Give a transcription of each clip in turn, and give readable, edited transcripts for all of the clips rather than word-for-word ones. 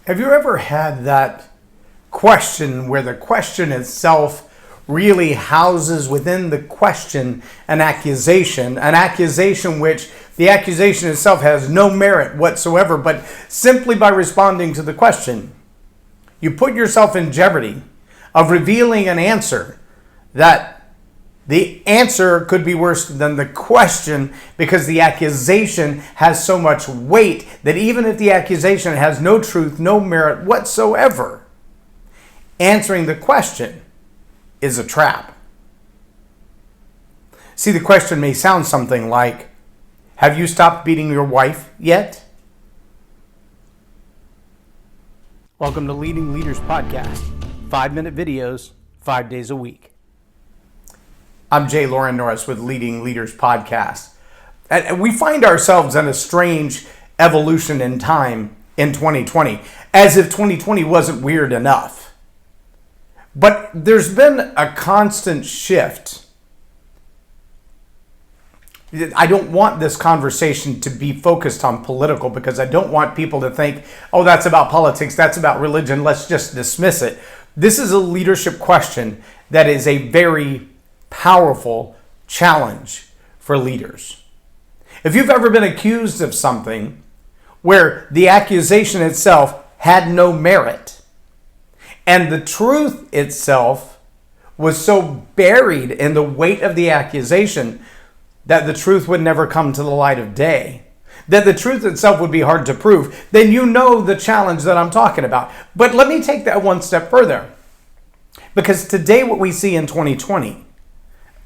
Have you ever had that question where the question itself really houses within the question an accusation which the accusation itself has no merit whatsoever, but simply by responding to the question, you put yourself in jeopardy of revealing an answer that the answer could be worse than the question, because the accusation has so much weight that even if the accusation has no truth, no merit whatsoever, answering the question is a trap. See, the question may sound something like, have you stopped beating your wife yet? Welcome to Leading Leaders Podcast. 5-minute videos, 5 days a week. I'm J Loren Norris with Leading Leaders Podcast. And we find ourselves in a strange evolution in time in 2020, as if 2020 wasn't weird enough. But there's been a constant shift. I don't want this conversation to be focused on political, because I don't want people to think, oh, that's about politics, that's about religion, let's just dismiss it. This is a leadership question that is a very powerful challenge for leaders. If you've ever been accused of something where the accusation itself had no merit and the truth itself was so buried in the weight of the accusation that the truth would never come to the light of day, that the truth itself would be hard to prove, then you know the challenge that I'm talking about. But let me take that one step further, because today what we see in 2020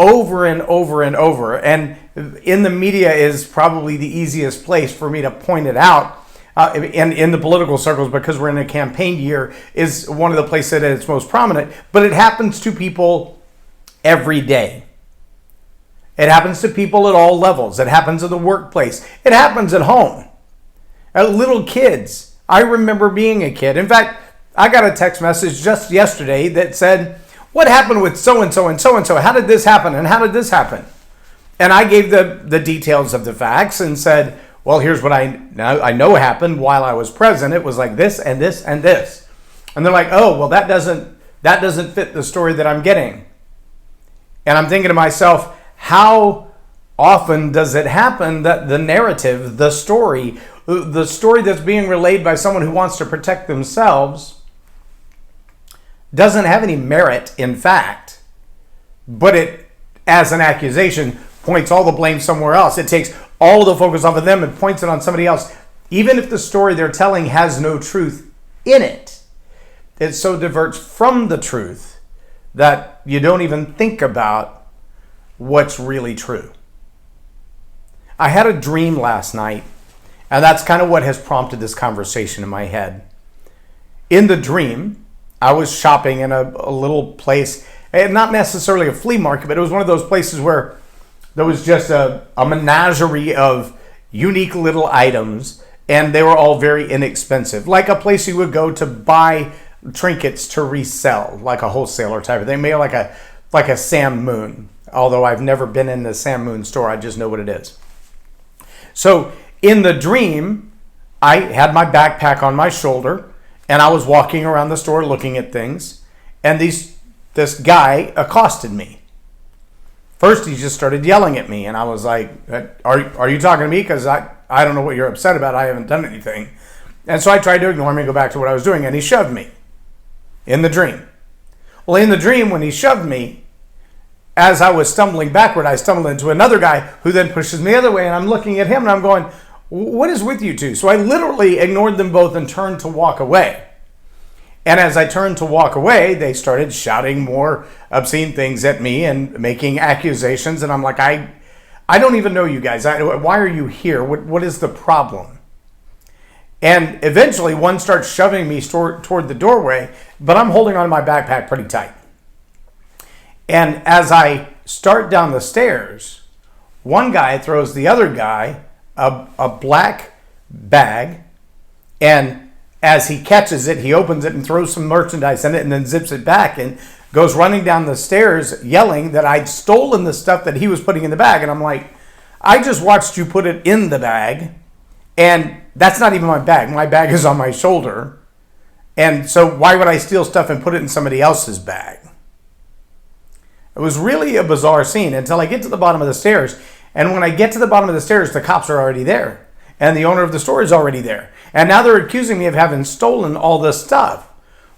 over and over and over, and in the media is probably the easiest place for me to point it out, and in the political circles, because we're in a campaign year, is one of the places that it's most prominent, but it happens to people every day. It happens to people at all levels. It happens in the workplace. It happens at home. Little kids. I remember being a kid. In fact, I got a text message just yesterday that said, what happened with so-and-so and so-and-so? How did this happen? And how did this happen? And I gave the details of the facts and said, well, here's what I know happened while I was present. It was like this and this and this. And they're like, oh, well, that doesn't fit the story that I'm getting. And I'm thinking to myself, how often does it happen that the narrative, the story that's being relayed by someone who wants to protect themselves doesn't have any merit in fact, but it, as an accusation, points all the blame somewhere else. It takes all the focus off of them and points it on somebody else. Even if the story they're telling has no truth in it, it so diverts from the truth that you don't even think about what's really true. I had a dream last night, and that's kind of what has prompted this conversation in my head. In the dream, I was shopping in a little place, and not necessarily a flea market, but it was one of those places where there was just a menagerie of unique little items, and they were all very inexpensive. Like a place you would go to buy trinkets to resell, like a wholesaler type of thing, maybe like a Sam Moon. Although I've never been in the Sam Moon store, I just know what it is. So in the dream, I had my backpack on my shoulder, and I was walking around the store looking at things, and this guy accosted me. First, he just started yelling at me, and I was like, are you talking to me? Because I don't know what you're upset about. I haven't done anything. And so I tried to ignore him and go back to what I was doing, and he shoved me in the dream. Well, in the dream, when he shoved me, as I was stumbling backward, I stumbled into another guy who then pushes me the other way, and I'm looking at him, and I'm going, what is with you two? So I literally ignored them both and turned to walk away. And as I turned to walk away, they started shouting more obscene things at me and making accusations. And I'm like, I don't even know you guys. Why are you here? What is the problem? And eventually one starts shoving me toward the doorway, but I'm holding onto my backpack pretty tight. And as I start down the stairs, one guy throws the other guy a black bag, and as he catches it, he opens it and throws some merchandise in it and then zips it back and goes running down the stairs yelling that I'd stolen the stuff that he was putting in the bag. And I'm like, I just watched you put it in the bag, and that's not even my bag. My bag is on my shoulder. And so why would I steal stuff and put it in somebody else's bag? It was really a bizarre scene until I get to the bottom of the stairs. And when I get to the bottom of the stairs, the cops are already there. And the owner of the store is already there. And now they're accusing me of having stolen all this stuff.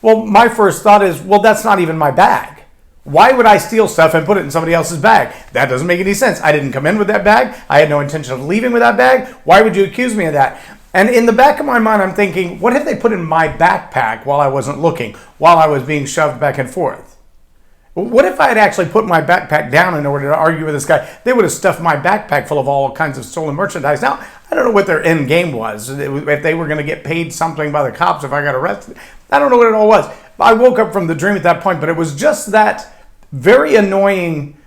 Well, my first thought is, well, that's not even my bag. Why would I steal stuff and put it in somebody else's bag? That doesn't make any sense. I didn't come in with that bag. I had no intention of leaving with that bag. Why would you accuse me of that? And in the back of my mind, I'm thinking, what if they put in my backpack while I wasn't looking, while I was being shoved back and forth? What if I had actually put my backpack down in order to argue with this guy? They would have stuffed my backpack full of all kinds of stolen merchandise. Now, I don't know what their end game was. If they were going to get paid something by the cops if I got arrested. I don't know what it all was. I woke up from the dream at that point, but it was just that very annoying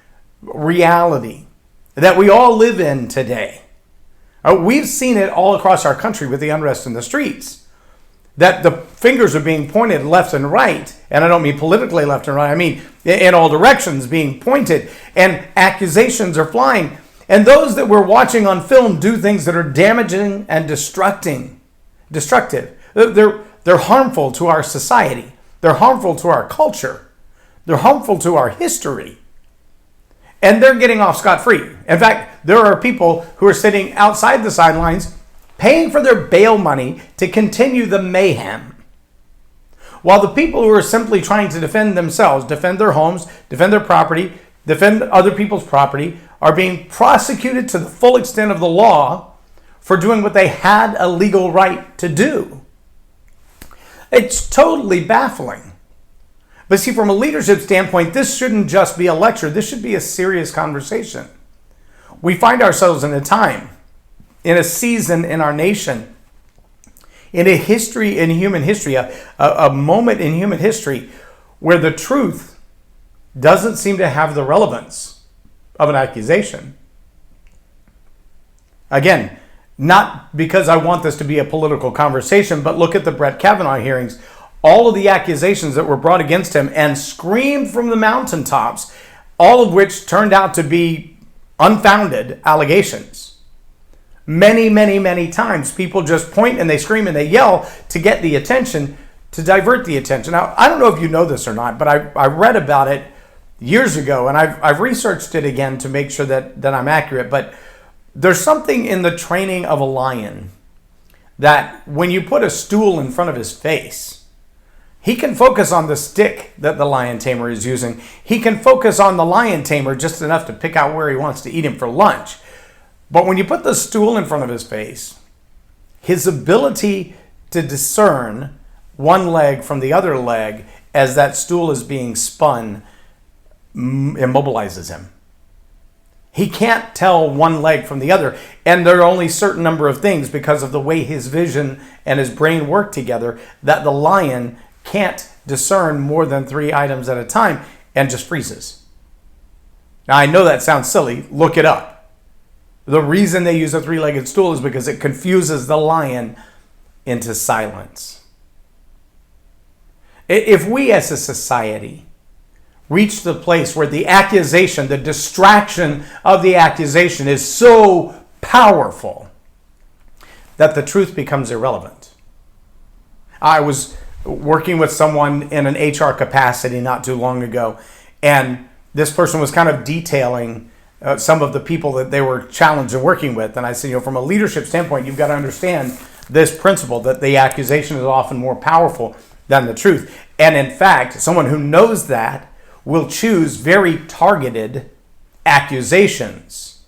reality that we all live in today. We've seen it all across our country with the unrest in the streets. That the fingers are being pointed left and right, and I don't mean politically left and right, I mean in all directions being pointed, and accusations are flying. And those that we're watching on film do things that are damaging and destructive. They're harmful to our society. They're harmful to our culture. They're harmful to our history. And they're getting off scot-free. In fact, there are people who are sitting outside the sidelines paying for their bail money to continue the mayhem. While the people who are simply trying to defend themselves, defend their homes, defend their property, defend other people's property, are being prosecuted to the full extent of the law for doing what they had a legal right to do. It's totally baffling. But see, from a leadership standpoint, this shouldn't just be a lecture. This should be a serious conversation. We find ourselves in a time, in a season in our nation, in a history, in human history, a moment in human history where the truth doesn't seem to have the relevance of an accusation. Again, not because I want this to be a political conversation, but look at the Brett Kavanaugh hearings. All of the accusations that were brought against him and screamed from the mountaintops, all of which turned out to be unfounded allegations. Many, many, many times people just point and they scream and they yell to get the attention, to divert the attention. Now, I don't know if you know this or not, but I read about it years ago, and I've researched it again to make sure that I'm accurate. But there's something in the training of a lion that when you put a stool in front of his face, he can focus on the stick that the lion tamer is using. He can focus on the lion tamer just enough to pick out where he wants to eat him for lunch. But when you put the stool in front of his face, his ability to discern one leg from the other leg as that stool is being spun immobilizes him. He can't tell one leg from the other. And there are only a certain number of things, because of the way his vision and his brain work together, that the lion can't discern more than 3 items at a time and just freezes. Now, I know that sounds silly. Look it up. The reason they use a 3-legged stool is because it confuses the lion into silence. If we as a society reach the place where the accusation, the distraction of the accusation is so powerful that the truth becomes irrelevant. I was working with someone in an HR capacity not too long ago, and this person was kind of detailing some of the people that they were challenged in working with. And I said, from a leadership standpoint, you've got to understand this principle that the accusation is often more powerful than the truth. And in fact, someone who knows that will choose very targeted accusations,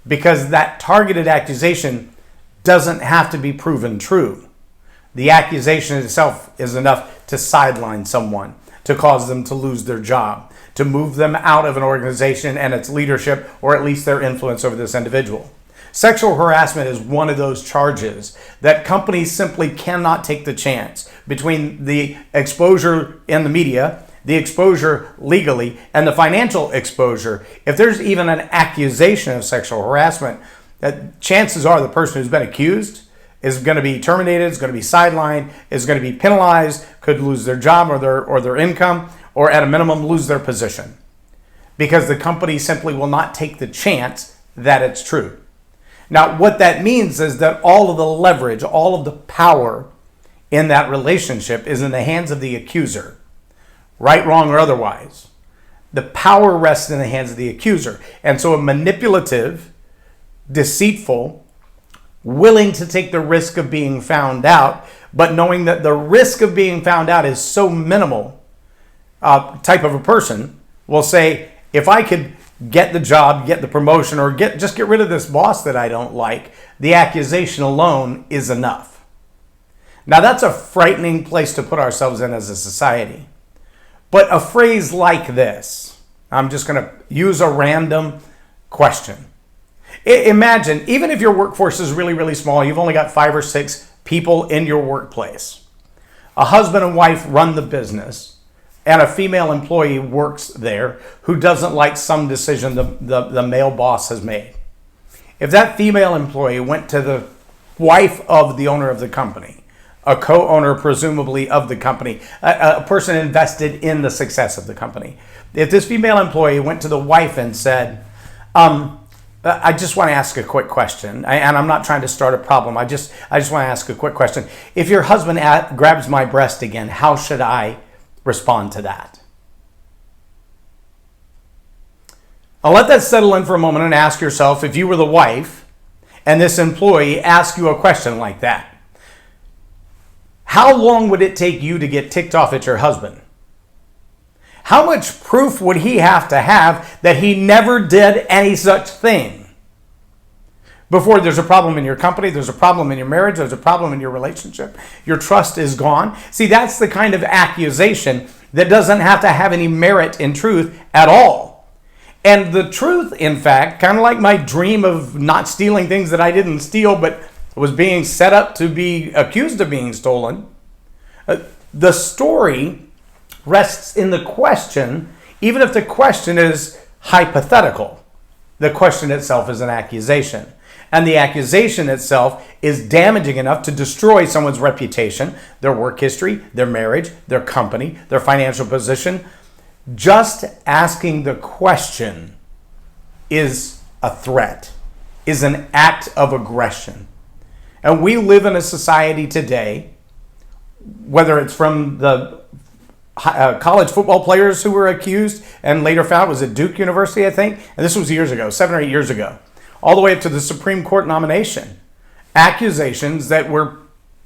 because that targeted accusation doesn't have to be proven true. The accusation itself is enough to sideline someone, to cause them to lose their job, to move them out of an organization and its leadership, or at least their influence over this individual. Sexual harassment is one of those charges that companies simply cannot take the chance between the exposure in the media, the exposure legally, and the financial exposure. If there's even an accusation of sexual harassment, chances are the person who's been accused is going to be terminated, is going to be sidelined, is going to be penalized, could lose their job or their income, or at a minimum lose their position, because the company simply will not take the chance that it's true. Now, what that means is that all of the leverage, all of the power in that relationship is in the hands of the accuser, right, wrong, or otherwise. The power rests in the hands of the accuser. And so a manipulative, deceitful, willing to take the risk of being found out, but knowing that the risk of being found out is so minimal, type of a person will say, if I could get the job, get the promotion, or just get rid of this boss that I don't like, the accusation alone is enough. Now that's a frightening place to put ourselves in as a society. But a phrase like this, I'm just going to use a random question. Imagine, even if your workforce is really, really small, you've only got 5 or 6 people in your workplace. A husband and wife run the business, and a female employee works there who doesn't like some decision the male boss has made. If that female employee went to the wife of the owner of the company, a co-owner presumably of the company, a person invested in the success of the company. If this female employee went to the wife and said, I just want to ask a quick question, and I'm not trying to start a problem. I just want to ask a quick question. If your husband grabs my breast again, how should I respond to that? I'll let that settle in for a moment and ask yourself, if you were the wife and this employee asked you a question like that, how long would it take you to get ticked off at your husband? How much proof would he have to have that he never did any such thing? Before there's a problem in your company, there's a problem in your marriage, there's a problem in your relationship, your trust is gone. See, that's the kind of accusation that doesn't have to have any merit in truth at all. And the truth, in fact, kind of like my dream of not stealing things that I didn't steal, but was being set up to be accused of being stolen, the story rests in the question, even if the question is hypothetical. The question itself is an accusation. And the accusation itself is damaging enough to destroy someone's reputation, their work history, their marriage, their company, their financial position. Just asking the question is a threat, is an act of aggression. And we live in a society today, whether it's from the college football players who were accused and later found, was at Duke University, I think, and this was years ago, 7 or 8 years ago, all the way up to the Supreme Court nomination. Accusations that were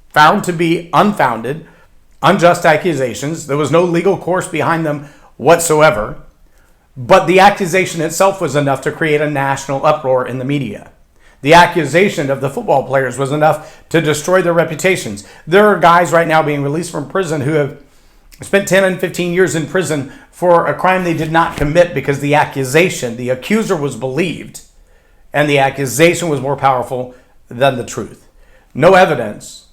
found to be unfounded, unjust accusations. There was no legal course behind them whatsoever, but the accusation itself was enough to create a national uproar in the media. The accusation of the football players was enough to destroy their reputations. There are guys right now being released from prison who have spent 10 and 15 years in prison for a crime they did not commit because the accusation, the accuser, was believed, and the accusation was more powerful than the truth. No evidence,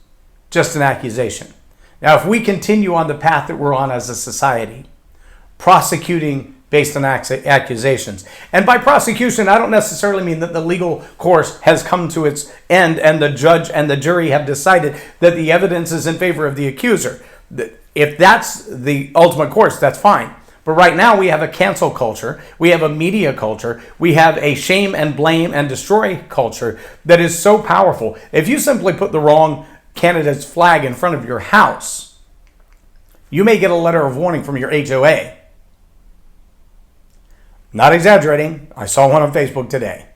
just an accusation. Now, if we continue on the path that we're on as a society, prosecuting based on accusations, and by prosecution, I don't necessarily mean that the legal course has come to its end and the judge and the jury have decided that the evidence is in favor of the accuser. If that's the ultimate course, that's fine. But right now we have a cancel culture, we have a media culture, we have a shame and blame and destroy culture that is so powerful. If you simply put the wrong candidate's flag in front of your house, you may get a letter of warning from your HOA. Not exaggerating, I saw one on Facebook today.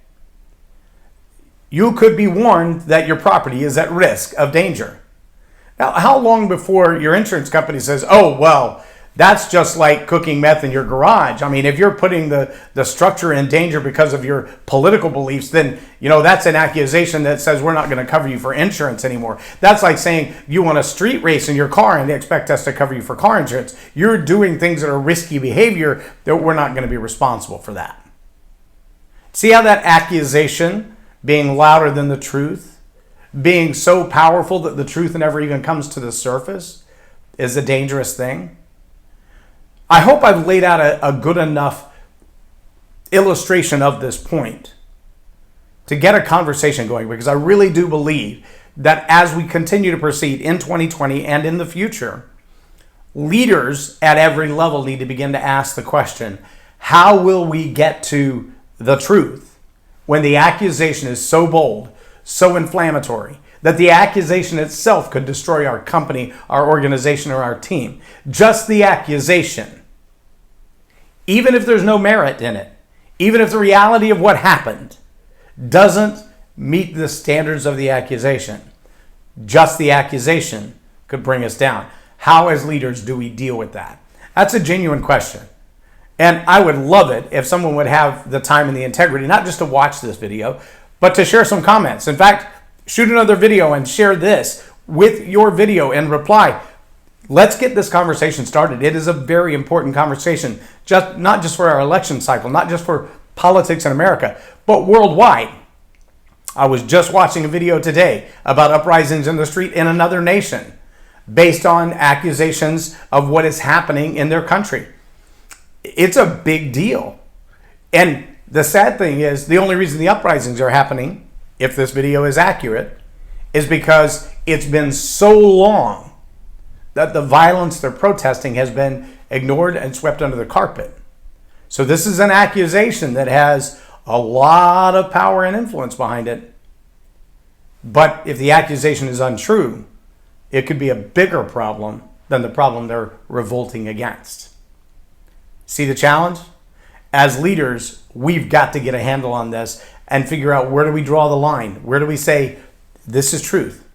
You could be warned that your property is at risk of danger. Now, how long before your insurance company says, oh, well, that's just like cooking meth in your garage? I mean, if you're putting the structure in danger because of your political beliefs, then, that's an accusation that says we're not going to cover you for insurance anymore. That's like saying you want a street race in your car and they expect us to cover you for car insurance. You're doing things that are risky behavior that we're not going to be responsible for that. See how that accusation, being louder than the truth, being so powerful that the truth never even comes to the surface, is a dangerous thing? I hope I've laid out a good enough illustration of this point to get a conversation going, because I really do believe that as we continue to proceed in 2020 and in the future, leaders at every level need to begin to ask the question, how will we get to the truth when the accusation is so bold, so inflammatory, that the accusation itself could destroy our company, our organization, or our team. Just the accusation. Even if there's no merit in it, even if the reality of what happened doesn't meet the standards of the accusation, just the accusation could bring us down. How, as leaders, do we deal with that? That's a genuine question. And I would love it if someone would have the time and the integrity, not just to watch this video, but to share some comments. In fact, shoot another video and share this with your video and reply. Let's get this conversation started. It is a very important conversation, not just for our election cycle, not just for politics in America, but worldwide. I was just watching a video today about uprisings in the street in another nation based on accusations of what is happening in their country. It's a big deal. And the sad thing is, the only reason the uprisings are happening, if this video is accurate, is because it's been so long that the violence they're protesting has been ignored and swept under the carpet. So this is an accusation that has a lot of power and influence behind it. But if the accusation is untrue, it could be a bigger problem than the problem they're revolting against. See the challenge? As leaders, we've got to get a handle on this and figure out, where do we draw the line? Where do we say, this is truth?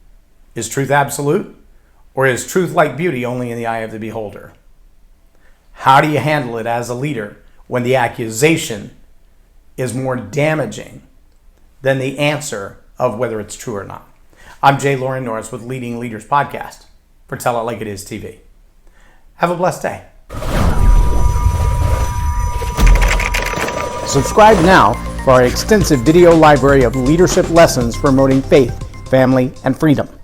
Is truth absolute? Or is truth like beauty only in the eye of the beholder? How do you handle it as a leader when the accusation is more damaging than the answer of whether it's true or not? I'm J Loren Norris with Leading Leaders Podcast for Tell It Like It Is TV. Have a blessed day. Subscribe now for our extensive video library of leadership lessons promoting faith, family, and freedom.